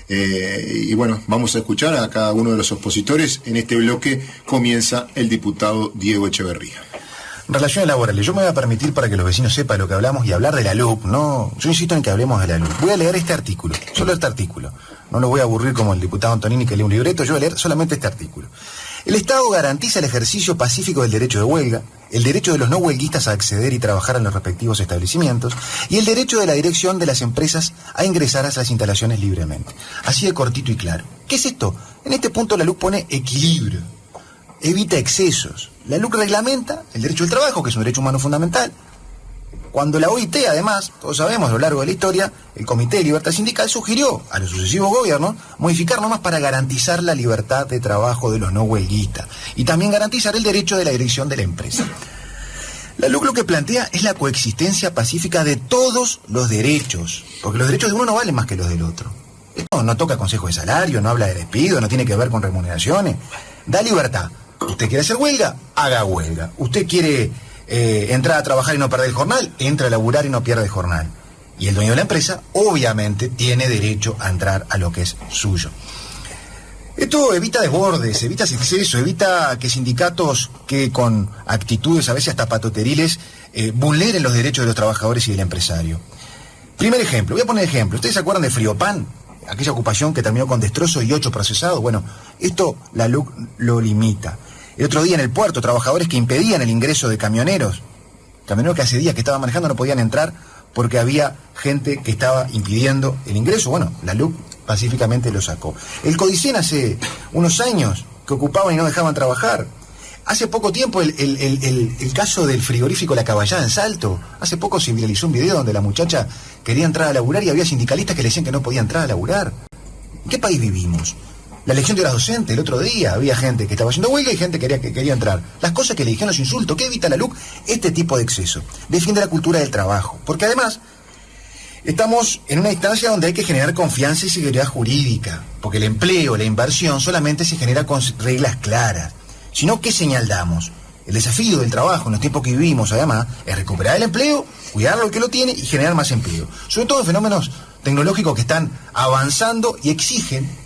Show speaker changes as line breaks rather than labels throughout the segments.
Y bueno, vamos a escuchar a cada uno de los expositores. En este bloque comienza el diputado Diego Echeverría.
Relaciones laborales. Yo me voy a permitir, para que los vecinos sepan lo que hablamos, y hablar de la LUC, ¿no? Yo insisto en que hablemos de la LUC. Voy a leer este artículo, solo este artículo. No lo voy a aburrir como el diputado Antonini, que lee un libreto. Yo voy a leer solamente este artículo. El Estado garantiza el ejercicio pacífico del derecho de huelga, el derecho de los no huelguistas a acceder y trabajar en los respectivos establecimientos, y el derecho de la dirección de las empresas a ingresar a esas instalaciones libremente. Así de cortito y claro. ¿Qué es esto? En este punto la LUC pone equilibrio, evita excesos. La LUC reglamenta el derecho al trabajo, que es un derecho humano fundamental. Cuando la OIT, además, todos sabemos a lo largo de la historia, el Comité de Libertad Sindical sugirió a los sucesivos gobiernos modificar normas para garantizar la libertad de trabajo de los no huelguistas y también garantizar el derecho de la dirección de la empresa. La LUC lo que plantea es la coexistencia pacífica de todos los derechos, porque los derechos de uno no valen más que los del otro. Esto no toca consejo de salario, no habla de despido, no tiene que ver con remuneraciones. Da libertad. Usted quiere hacer huelga, haga huelga. Usted quiere entrar a trabajar y no perder el jornal, entra a laburar y no pierde el jornal. Y el dueño de la empresa, obviamente, tiene derecho a entrar a lo que es suyo. Esto evita desbordes, evita exceso, evita que sindicatos que con actitudes a veces hasta patoteriles vulneren los derechos de los trabajadores y del empresario. Primer ejemplo, voy a poner ejemplo. ¿Ustedes se acuerdan de Friopan? Aquella ocupación que terminó con destrozos y 8 procesados. Bueno, esto la LUC lo limita. El otro día en el puerto, trabajadores que impedían el ingreso de camioneros que hace días que estaban manejando no podían entrar porque había gente que estaba impidiendo el ingreso. Bueno, la LUC pacíficamente lo sacó. El Codicen hace unos años que ocupaban y no dejaban trabajar. Hace poco tiempo el caso del frigorífico La Caballada en Salto. Hace poco se viralizó un video donde la muchacha quería entrar a laburar y había sindicalistas que le decían que no podía entrar a laburar. ¿En qué país vivimos? La elección de horas docentes, el otro día había gente que estaba haciendo huelga y gente que quería entrar. Las cosas que le dijeron los insultos. ¿Qué evita la LUC? Este tipo de exceso. Defiende la cultura del trabajo. Porque además estamos en una instancia donde hay que generar confianza y seguridad jurídica. Porque el empleo, la inversión solamente se genera con reglas claras. Si no, ¿qué señal damos? El desafío del trabajo en los tiempos que vivimos, además, es recuperar el empleo, cuidarlo al que lo tiene y generar más empleo. Sobre todo en fenómenos tecnológicos que están avanzando y exigen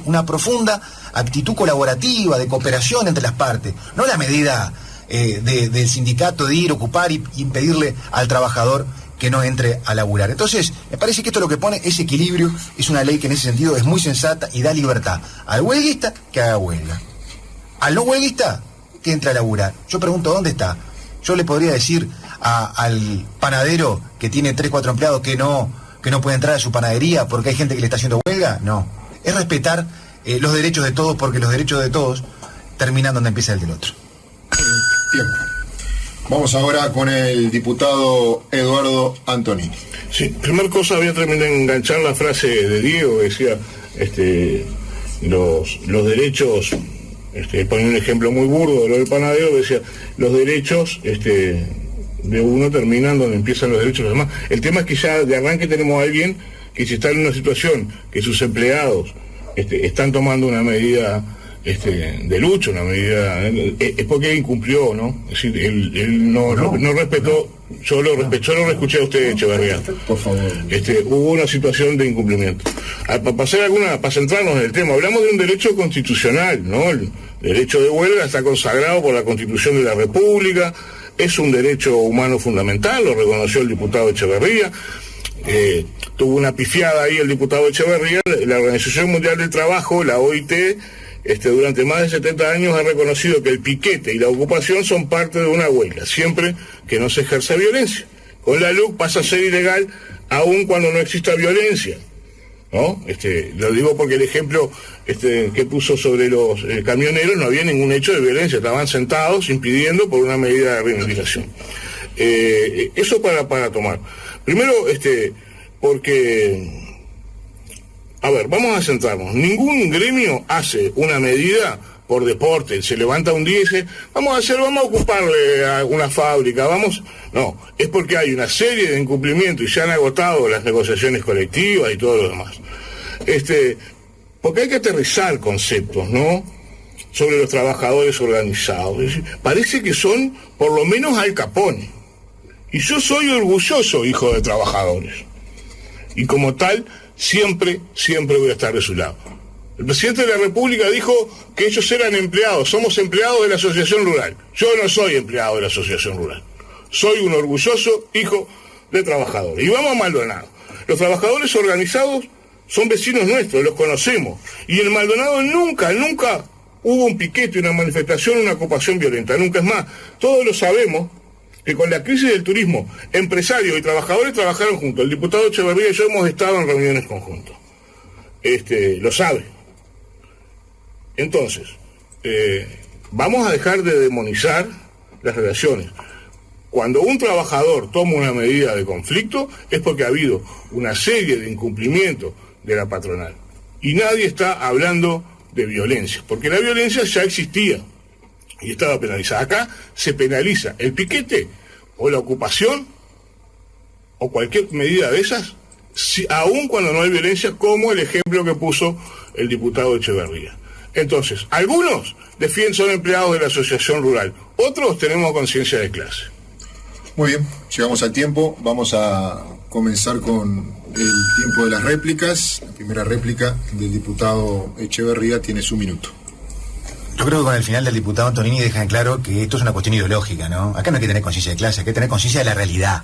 una profunda actitud colaborativa, de cooperación entre las partes. No la medida del sindicato de ir, ocupar y impedirle al trabajador que no entre a laburar. Entonces, me parece que esto lo que pone es equilibrio, es una ley que en ese sentido es muy sensata y da libertad al huelguista que haga huelga. Al no huelguista que entre a laburar. Yo pregunto, ¿dónde está? Yo le podría decir al panadero que tiene 3, 4 empleados que no puede entrar a su panadería porque hay gente que le está haciendo huelga. No. Es respetar los derechos de todos, porque los derechos de todos terminan donde empieza el del otro.
Bien. Vamos ahora con el diputado Eduardo Antonini.
Sí, primera cosa, voy a terminar de enganchar la frase de Diego, que decía los derechos, ponía un ejemplo muy burdo de lo del panadero, que decía, los derechos de uno terminan donde empiezan los derechos de los demás. El tema es que ya de arranque tenemos a alguien que si está en una situación que sus empleados están tomando una medida de lucha, una medida, es porque incumplió, ¿no? Es decir, él no respetó, yo lo escuché a usted, Echeverría.
Por favor.
Hubo una situación de incumplimiento. Para centrarnos en el tema, hablamos de un derecho constitucional, ¿no? El derecho de huelga está consagrado por la Constitución de la República, es un derecho humano fundamental, lo reconoció el diputado Echeverría. Tuvo una pifiada ahí el diputado Echeverría. La Organización Mundial del Trabajo, la OIT, durante más de 70 años ha reconocido que el piquete y la ocupación son parte de una huelga, siempre que no se ejerza violencia. Con la LUC pasa a ser ilegal aun cuando no exista violencia, ¿no? Lo digo porque el ejemplo que puso sobre los camioneros, no había ningún hecho de violencia, estaban sentados impidiendo por una medida de reivindicación. Eso para tomar. Primero, porque, a ver, vamos a centrarnos. Ningún gremio hace una medida por deporte, se levanta un día y dice, vamos a ocuparle a una fábrica, no, es porque hay una serie de incumplimientos y se han agotado las negociaciones colectivas y todo lo demás. Porque hay que aterrizar conceptos, ¿no?, sobre los trabajadores organizados. Es decir, parece que son por lo menos Al Capone. Y yo soy orgulloso hijo de trabajadores. Y como tal, siempre voy a estar de su lado. El presidente de la República dijo que ellos eran empleados, somos empleados de la Asociación Rural. Yo no soy empleado de la Asociación Rural. Soy un orgulloso hijo de trabajadores. Y vamos a Maldonado. Los trabajadores organizados son vecinos nuestros, los conocemos. Y en Maldonado nunca hubo un piquete, una manifestación, una ocupación violenta. Nunca. Es más, todos lo sabemos, que con la crisis del turismo, empresarios y trabajadores trabajaron juntos. El diputado Echeverría y yo hemos estado en reuniones conjuntas. Lo sabe. Entonces, vamos a dejar de demonizar las relaciones. Cuando un trabajador toma una medida de conflicto es porque ha habido una serie de incumplimientos de la patronal. Y nadie está hablando de violencia, porque la violencia ya existía y estaba penalizada. Acá se penaliza el piquete o la ocupación o cualquier medida de esas, aun cuando no hay violencia, como el ejemplo que puso el diputado Echeverría. Entonces, algunos son empleados de la Asociación Rural, otros tenemos conciencia de clase.
Muy bien, llegamos al tiempo, vamos a comenzar con el tiempo de las réplicas. La primera réplica del diputado Echeverría tiene su minuto.
Yo creo que con el final del diputado Antonini dejan claro que esto es una cuestión ideológica, ¿no? Acá no hay que tener conciencia de clase, hay que tener conciencia de la realidad.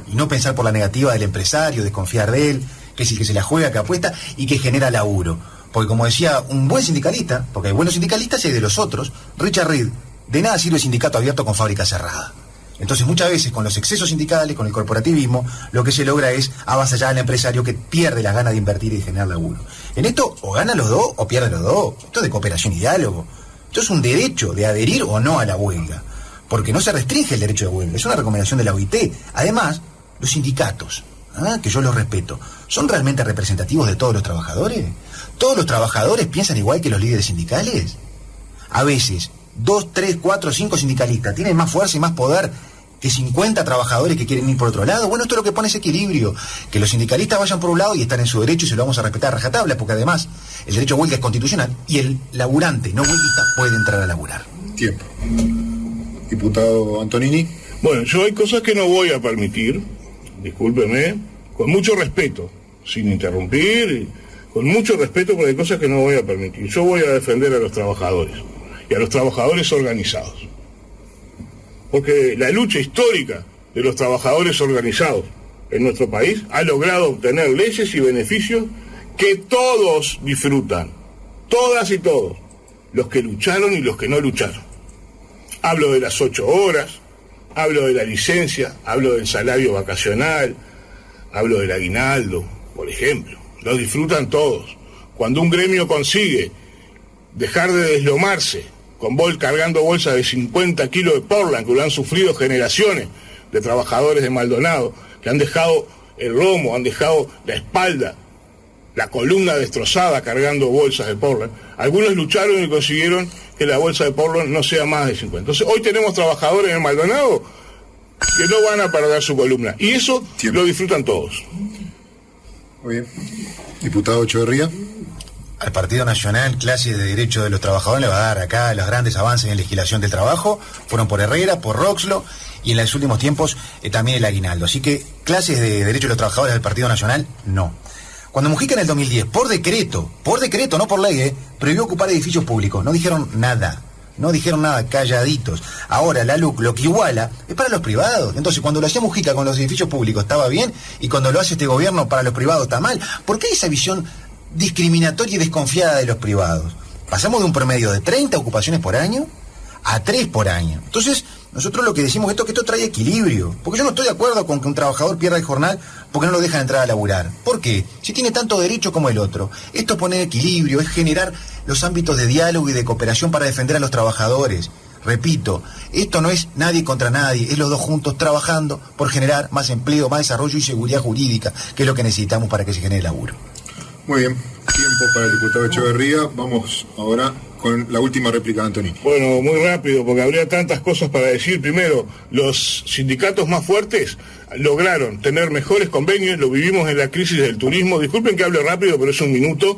Y no pensar por la negativa del empresario, desconfiar de él, que es el que se la juega, que apuesta y que genera laburo. Porque como decía un buen sindicalista, porque hay buenos sindicalistas y hay de los otros, Richard Reed, de nada sirve sindicato abierto con fábrica cerrada. Entonces muchas veces con los excesos sindicales, con el corporativismo, lo que se logra es avasallar al empresario que pierde las ganas de invertir y de generar laburo. En esto o ganan los dos o pierden los dos. Esto es de cooperación y diálogo. Esto es un derecho de adherir o no a la huelga. Porque no se restringe el derecho de huelga, es una recomendación de la OIT. Además, los sindicatos, que yo los respeto, ¿son realmente representativos de todos los trabajadores? ¿Todos los trabajadores piensan igual que los líderes sindicales? A veces 2, 3, 4, 5 sindicalistas tienen más fuerza y más poder que 50 trabajadores que quieren ir por otro lado. Bueno, esto es lo que pone ese equilibrio, que los sindicalistas vayan por un lado y están en su derecho y se lo vamos a respetar a rajatabla, porque además el derecho a huelga es constitucional y el laburante no huelguista puede entrar a laburar.
Tiempo. Diputado Antonini.
Bueno, yo hay cosas que no voy a permitir, discúlpeme, con mucho respeto, sin interrumpir, con mucho respeto, porque hay cosas que no voy a permitir. Yo voy a defender a los trabajadores y a los trabajadores organizados. Porque la lucha histórica de los trabajadores organizados en nuestro país ha logrado obtener leyes y beneficios que todos disfrutan, todas y todos, los que lucharon y los que no lucharon. Hablo de las 8 horas, hablo de la licencia, hablo del salario vacacional, hablo del aguinaldo, por ejemplo. Los disfrutan todos. Cuando un gremio consigue dejar de deslomarse cargando bolsas de 50 kilos de Portland, que lo han sufrido generaciones de trabajadores de Maldonado, que han dejado el lomo, han dejado la espalda, la columna destrozada cargando bolsas de Portland. Algunos lucharon y consiguieron que la bolsa de Portland no sea más de 50. Entonces hoy tenemos trabajadores en Maldonado que no van a perder su columna. Y eso lo disfrutan todos.
Muy bien. Diputado Echeverría.
Al Partido Nacional, clases de derechos de los trabajadores le va a dar acá los grandes avances en legislación del trabajo, fueron por Herrera, por Roxlo y en los últimos tiempos también el aguinaldo. Así que clases de derechos de los trabajadores del Partido Nacional, no. Cuando Mujica en el 2010, por decreto, no por ley, prohibió ocupar edificios públicos, no dijeron nada, calladitos. Ahora la LUC lo que iguala es para los privados. Entonces cuando lo hacía Mujica con los edificios públicos estaba bien y cuando lo hace este gobierno para los privados está mal. ¿Por qué hay esa visión discriminatoria y desconfiada de los privados? Pasamos de un promedio de 30 ocupaciones por año a 3 por año. Entonces, nosotros lo que decimos es que esto trae equilibrio. Porque yo no estoy de acuerdo con que un trabajador pierda el jornal porque no lo dejan entrar a laburar. ¿Por qué? Si tiene tanto derecho como el otro. Esto pone equilibrio, es generar los ámbitos de diálogo y de cooperación para defender a los trabajadores. Repito, esto no es nadie contra nadie, es los dos juntos trabajando por generar más empleo, más desarrollo y seguridad jurídica, que es lo que necesitamos para que se genere laburo.
Muy bien, tiempo para el diputado Echeverría. Vamos ahora con la última réplica de Antonini.
Bueno, muy rápido, porque habría tantas cosas para decir. Primero, los sindicatos más fuertes lograron tener mejores convenios, lo vivimos en la crisis del turismo. Disculpen que hable rápido, pero es un minuto.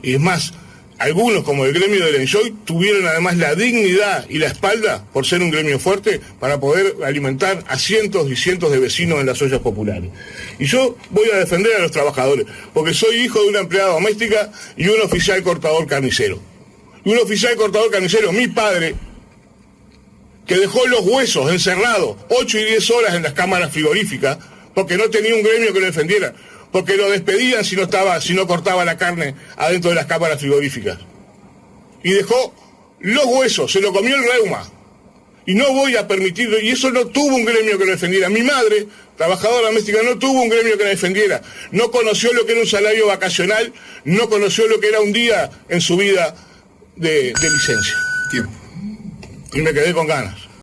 Y es más, algunos, como el gremio del Enjoy, tuvieron además la dignidad y la espalda, por ser un gremio fuerte, para poder alimentar a cientos y cientos de vecinos en las ollas populares. Y yo voy a defender a los trabajadores, porque soy hijo de una empleada doméstica y un oficial cortador carnicero. Y un oficial cortador carnicero, mi padre, que dejó los huesos encerrados 8 y 10 horas en las cámaras frigoríficas, porque no tenía un gremio que lo defendiera, porque lo despedían si no cortaba la carne adentro de las cámaras frigoríficas. Y dejó los huesos, se lo comió el reuma. Y no voy a permitirlo, y eso no tuvo un gremio que lo defendiera. Mi madre, trabajadora doméstica, no tuvo un gremio que la defendiera. No conoció lo que era un salario vacacional, no conoció lo que era un día en su vida de licencia.
Tiempo.
Y me quedé con ganas.